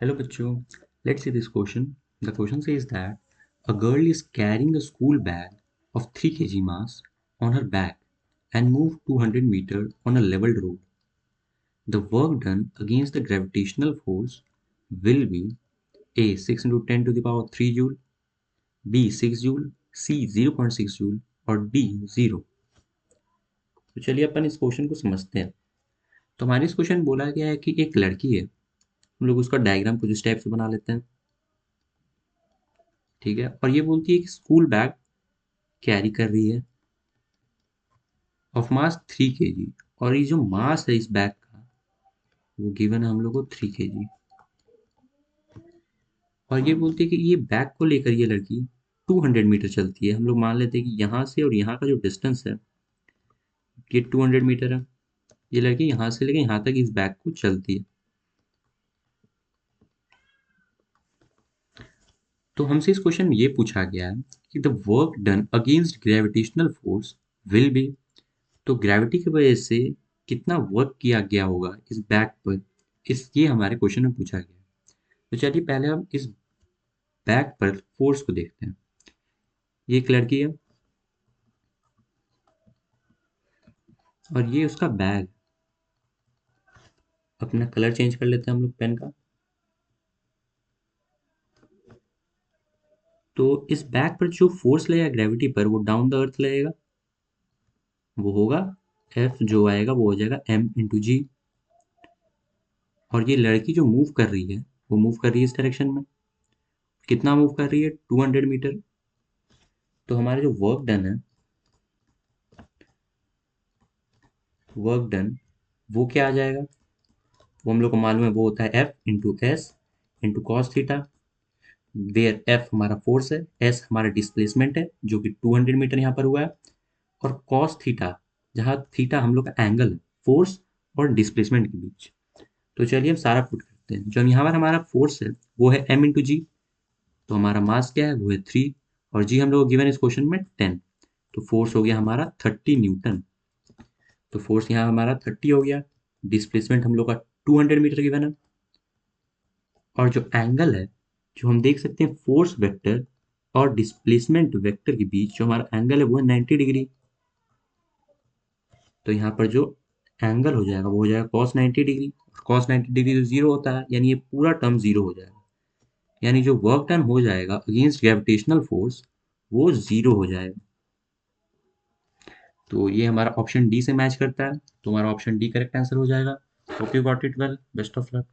Hello, Bachu. Let's see this question. The question says that a girl is carrying a school bag of 3 kg mass on her back and moved 200 meters on a leveled road. The work done against the gravitational force will be A 6 into 10 to the power 3 joule, B 6 joule, C 0.6 joule और D 0। तो चलिए अपन इस question को समझते हैं। तो हमारे इस क्वेश्चन बोला गया है कि एक लड़की है, हम लोग उसका डायग्राम कुछ इस टाइप से बना लेते हैं। ठीक है, और ये बोलती है कि स्कूल बैग कैरी कर रही है ऑफ मास 3 kg, और ये जो मास है इस बैग का वो गिवन है हम लोग को 3 kg। और ये बोलती है कि ये बैग को लेकर ये लड़की 200 मीटर चलती है। हम लोग मान लेते हैं कि यहाँ से और यहाँ का जो डिस्टेंस है ये 200 मीटर है। ये लड़की यहाँ से लेकर यहाँ तक इस बैग को चलती है। तो हमसे इस क्वेश्चन में ये पूछा गया है कि the work done against gravitational force will be. तो ग्रेविटी की वजह से कितना वर्क किया गया होगा इस बैग पर, इस ये हमारे क्वेश्चन में पूछा गया है। तो चलिए पहले हम इस बैग पर फोर्स को देखते हैं। ये एक लड़की है और ये उसका बैग। अपना कलर चेंज कर लेते हैं हम लोग पेन का। तो इस बैग पर जो फोर्स लगेगा ग्रेविटी पर वो डाउन द अर्थ लगेगा, वो होगा एफ, जो आएगा वो हो जाएगा एम इंटू जी। और ये लड़की जो मूव कर रही है वो मूव कर रही है इस डायरेक्शन में। कितना मूव कर रही है? 200 मीटर। तो हमारा जो वर्क डन वो क्या आ जाएगा? वो हम लोग को मालूम है, वो होता है F into S into cos theta, where F हमारा फोर्स है, एस हमारा डिस्प्लेसमेंट है जो कि 200 मीटर यहाँ पर हुआ है, और कॉस थीटा, जहाँ थीटा हम लोग का एंगल है फोर्स और डिस्प्लेसमेंट के बीच। तो चलिए हम सारा पुट करते हैं। जो यहाँ पर हमारा फोर्स है वो है एम इंटू जी। तो हमारा मास क्या है? वो है 3, और जी हम लोग गिवन इस क्वेश्चन में 10। तो फोर्स हो गया हमारा 30 न्यूटन। तो फोर्स यहाँ हमारा 30 हो गया। डिस्प्लेसमेंट हम लोग का 200 मीटर गिवन है। और जो एंगल है, जो हम देख सकते हैं फोर्स वेक्टर और डिस्प्लेसमेंट वेक्टर के बीच जो हमारा एंगल है वो है 90 डिग्री। तो यहाँ पर जो एंगल हो जाएगा वो हो जाएगा cos 90 डिग्री। cos 90 डिग्री तो जीरो होता है, यानी ये पूरा टर्म जीरो हो जाएगा। यानी जो वर्क डन हो जाएगा अगेंस्ट ग्रेविटेशनल फोर्स वो जीरो हो जाएगा। तो ये हमारा ऑप्शन डी से मैच करता है। तो हमारा ऑप्शन डी करेक्ट आंसर हो जाएगा। Hope you got it well, best of luck.